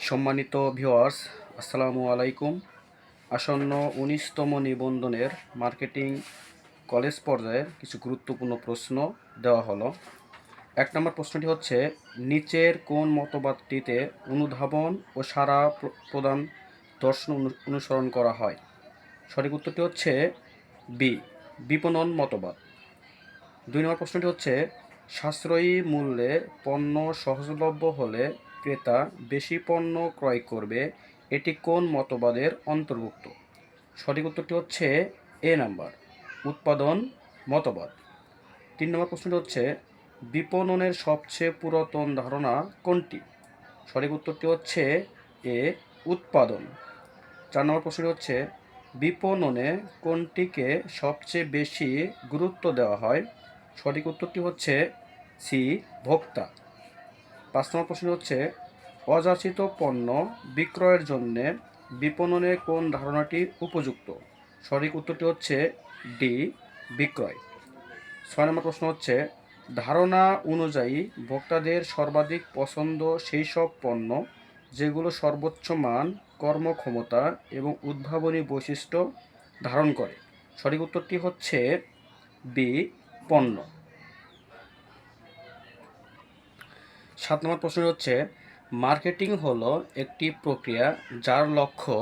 সম্মানিত ভিউয়ার্স, আসসালামু আলাইকুম। আসন্ন 19তম নিবন্ধনের মার্কেটিং কলেজ পর্যায়ের কিছু গুরুত্বপূর্ণ প্রশ্ন দেওয়া হলো। 1 নম্বর প্রশ্নটি হচ্ছে, নিচের কোন মতবাদটিতে অনুধাবন ও সাড়া প্রদান দর্শন অনুসরণ করা হয়? সঠিক উত্তরটি হচ্ছে বি, বিপণন মতবাদ। 2 নম্বর প্রশ্নটি হচ্ছে, সাশ্রয়ী মূল্যে পণ্য সহজলভ্য হলে ক্রেতা বেশি পণ্য ক্রয় করবে, এটি কোন মতবাদের অন্তর্ভুক্ত? সঠিক উত্তরটি হচ্ছে এ নাম্বার, উৎপাদন মতবাদ। 3 নম্বর প্রশ্নটি হচ্ছে, বিপণনের সবচেয়ে পুরাতন ধারণা কোনটি? সঠিক উত্তরটি হচ্ছে এ, উৎপাদন। 4 নম্বর প্রশ্নটি হচ্ছে, বিপণনে কোনটিকে সবচেয়ে বেশি গুরুত্ব দেওয়া হয়? সঠিক উত্তরটি হচ্ছে সি, ভোক্তা। 5 নম্বর প্রশ্ন হচ্ছে, অযাচিত পণ্য বিক্রয়ের জন্য বিপণনে কোন ধারণাটি উপযুক্ত? সঠিক উত্তরটি হচ্ছে ডি, বিক্রয়। 6 নম্বর প্রশ্ন হচ্ছে, ধারণা অনুযায়ী ভোক্তাদের সর্বাধিক পছন্দ সেই সব পণ্য যেগুলো সর্বোচ্চ মান, কর্মক্ষমতা এবং উদ্ভাবনী বৈশিষ্ট্য ধারণ করে। সঠিক উত্তরটি হচ্ছে বি, পণ্য। 7 নম্বর প্রশ্ন হচ্ছে, মার্কেটিং হলো একটি প্রক্রিয়া যার লক্ষ্য।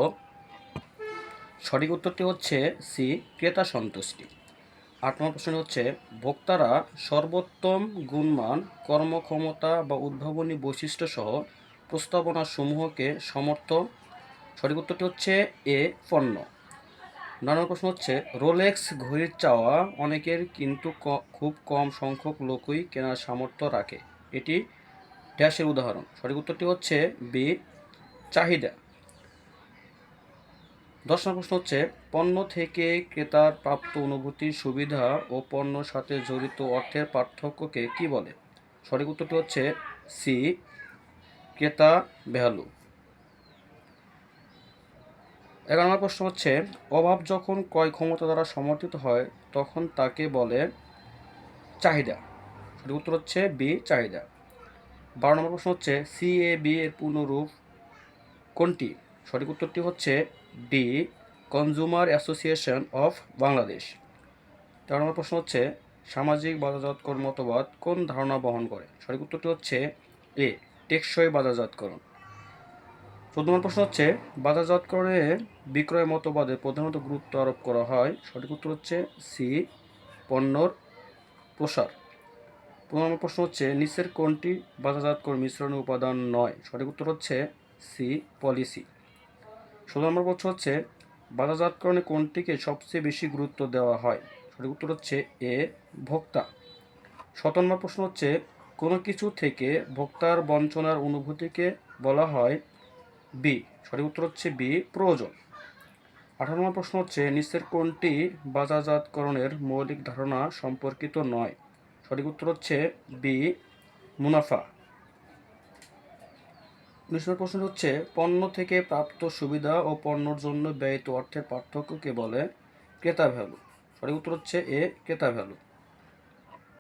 সঠিক উত্তরটি হচ্ছে সি, ক্রেতা সন্তুষ্টি। 8 নম্বর প্রশ্ন হচ্ছে, ভোক্তারা সর্বোত্তম গুণমান, কর্মক্ষমতা বা উদ্ভাবনী বৈশিষ্ট্য সহ প্রস্তাবনা সমূহকে সমর্থ। সঠিক উত্তরটি হচ্ছে এ, পণ্য। 9 নম্বর প্রশ্ন হচ্ছে, রোলেক্স ঘড়ির চাওয়া অনেকের, কিন্তু খুব কম সংখ্যক লোকই কেনার সামর্থ্য রাখে, এটি ড্যাশের উদাহরণ? সঠিক উত্তরটি হচ্ছে বি, চাহিদা। 10 নম্বর প্রশ্ন হচ্ছে, পণ্য থেকে ক্রেতার প্রাপ্ত অনুভূতির সুবিধা ও পণ্যর সাথে জড়িত অর্থের পার্থক্যকে কি বলে? সঠিক উত্তরটি হচ্ছে সি, ক্রেতা ভ্যালু। 11 নম্বর প্রশ্ন হচ্ছে, অভাব যখন ক্রয় ক্ষমতা দ্বারা সমর্থিত হয় তখন তাকে বলে চাহিদা। সঠিক উত্তর হচ্ছে বি, চাহিদা। 12 নম্বর প্রশ্ন হচ্ছে, সিএবি এর পূর্ণরূপ কোনটি? সঠিক উত্তরটি হচ্ছে D, consumer association of Bangladesh. 13 নম্বর প্রশ্ন হচ্ছে, সামাজিক বাজারজাতকরণ মতবাদ কোন ধারণা বহন করে? সঠিক উত্তরটি হচ্ছে এ, টেকসই বাজারজাতকরণ। 14 নম্বর প্রশ্ন হচ্ছে, বাজারজাতকরণে বিক্রয় মতবাদে প্রধানত গুরুত্ব আরোপ করা হয়। সঠিক উত্তর হচ্ছে সি, পণ্যর প্রসার। 15 নম্বর প্রশ্ন হচ্ছে, নিচের কোনটি বাজারজাতকরণ মিশ্রণের উপাদান নয়? সঠিক উত্তর হচ্ছে সি, পলিসি। 16 নম্বর প্রশ্ন হচ্ছে, বাজারজাতকরণে কোনটিকে সবচেয়ে বেশি গুরুত্ব দেওয়া হয়? সঠিক উত্তর হচ্ছে এ, ভোক্তা। 17 নম্বর প্রশ্ন হচ্ছে, কোনো কিছু থেকে ভোক্তার বঞ্চনার অনুভূতিকে বলা হয় বি। সঠিক উত্তর হচ্ছে বি, প্রয়োজন। 18 নম্বর প্রশ্ন হচ্ছে, নিচের কোনটি বাজারজাতকরণের মৌলিক ধারণা সম্পর্কিত নয়? সঠিক উত্তর হচ্ছে বি, মুনাফা। 19 নম্বর প্রশ্ন হচ্ছে, পণ্য থেকে প্রাপ্ত সুবিধা ও পণ্যর জন্য ব্যয়িত অর্থের পার্থক্যকে বলে ক্রেতা ভ্যালু। সঠিক উত্তর হচ্ছে এ, ক্রেতা ভ্যালু।